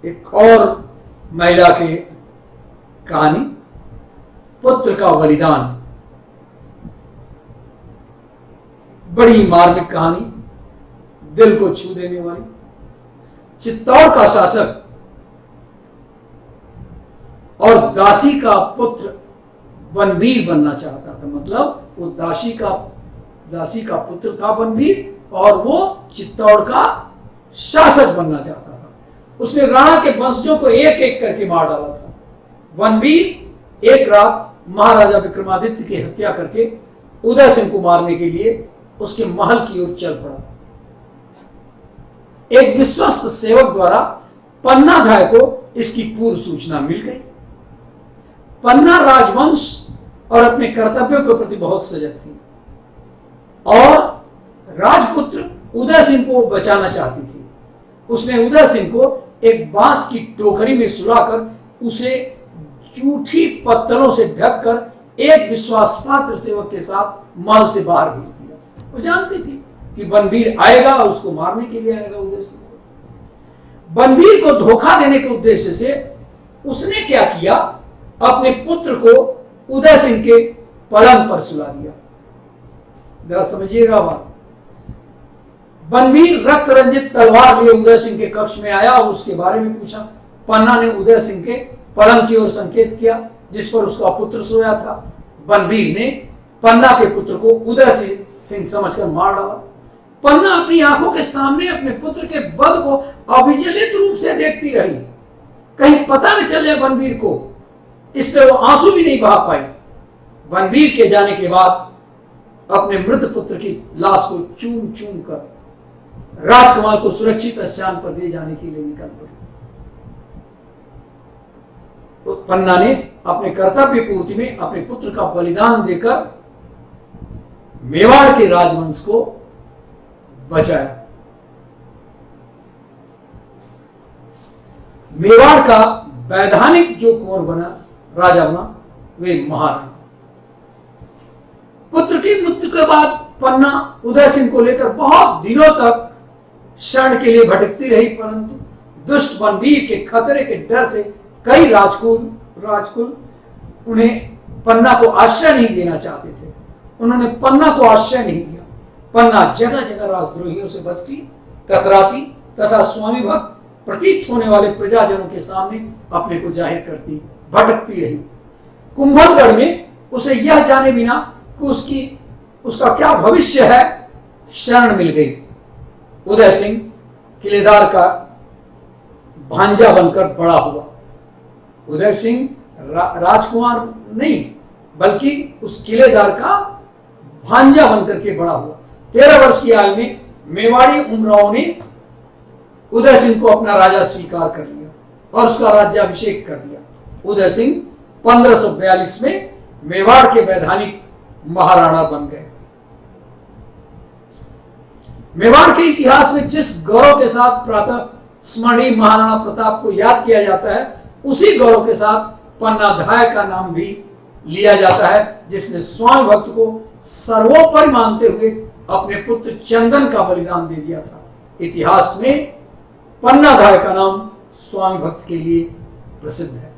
एक और महिला की कहानी, पुत्र का बलिदान। बड़ी मार्मिक कहानी, दिल को छू देने वाली। चित्तौड़ का शासक और दासी का पुत्र बनवीर बनना चाहता था। मतलब वो दासी का पुत्र था बनवीर, और वो चित्तौड़ का शासक बनना चाहता था। उसने राणा के वंशजों को एक एक करके मार डाला था। बनवीर एक रात महाराजा विक्रमादित्य की हत्या करके उदय सिंह को मारने के लिए उसके महल की ओर चल पड़ा। एक विश्वस्त सेवक द्वारा पन्नाधाय को इसकी पूर्व सूचना मिल गई। पन्ना राजवंश और अपने कर्तव्यों के प्रति बहुत सजग थी और राजपुत्र उदय सिंह को बचाना चाहती थी। उसने उदय सिंह को एक बांस की टोकरी में सुलाकर उसे जूठी पत्थरों से ढककर एक विश्वासपात्र सेवक के साथ महल से बाहर भेज दिया। वो जानती थी कि बनवीर आएगा और उसको मारने के लिए आएगा उदय सिंह को। बनवीर को धोखा देने के उद्देश्य से उसने क्या किया, अपने पुत्र को उदय सिंह के पलंग पर सुला दिया। जरा समझिएगा बात। बनवीर रक्त रंजित तलवार लिए उदय सिंह के कक्ष में आया और उसके बारे में पूछा। पन्ना ने उदय सिंह के पलंग की ओर संकेत किया जिस पर उसका पुत्र सोया था। बनवीर ने पन्ना के पुत्र को उदय सिंह समझकर मार डाला। पन्ना अपनी आंखों के सामने अपने पुत्र के वध को अविचलित रूप से देखती रही। कहीं पता न चले बनवीर को, इसलिए वो आंसू भी नहीं बहा पाई। बनवीर के जाने के बाद अपने मृत पुत्र की लाश को चूम चूम कर राजकुमार को सुरक्षित स्थान पर ले जाने के लिए निकल पड़ी। तो पन्ना ने अपने कर्तव्य पूर्ति में अपने पुत्र का बलिदान देकर मेवाड़ के राजवंश को बचाया। मेवाड़ का वैधानिक जो कुंवर बना, राजा बना, वे महाराणा। पुत्र की मृत्यु के बाद पन्ना उदय सिंह को लेकर बहुत दिनों तक शरण के लिए भटकती रही, परंतु दुष्ट बनवीर के खतरे के डर से कई राजकुल उन्हें पन्ना को आश्रय नहीं देना चाहते थे। उन्होंने पन्ना को आश्रय नहीं दिया। पन्ना जगह जगह राजद्रोहियों से बचती, कतराती तथा स्वामी भक्त प्रतीत होने वाले प्रजाजनों के सामने अपने को जाहिर करती, भटकती रही। कुंभलगढ़ में उसे यह जाने बिना कि उसका क्या भविष्य है, शरण मिल गई। उदय सिंह किलेदार का भांजा बनकर बड़ा हुआ। उदय सिंह राजकुमार नहीं बल्कि उस किलेदार का भांजा बनकर के बड़ा हुआ। 13 वर्ष की आयु में मेवाड़ी उमराव ने उदय सिंह को अपना राजा स्वीकार कर लिया और उसका राज्याभिषेक कर दिया। उदय सिंह 1542 में मेवाड़ के वैधानिक महाराणा बन गए। मेवाड़ के इतिहास में जिस गौरव के साथ प्रातः स्मरणीय महाराणा प्रताप को याद किया जाता है, उसी गौरव के साथ पन्नाधाय का नाम भी लिया जाता है, जिसने स्वामी भक्त को सर्वोपरि मानते हुए अपने पुत्र चंदन का बलिदान दे दिया था। इतिहास में पन्नाधाय का नाम स्वामी भक्त के लिए प्रसिद्ध है।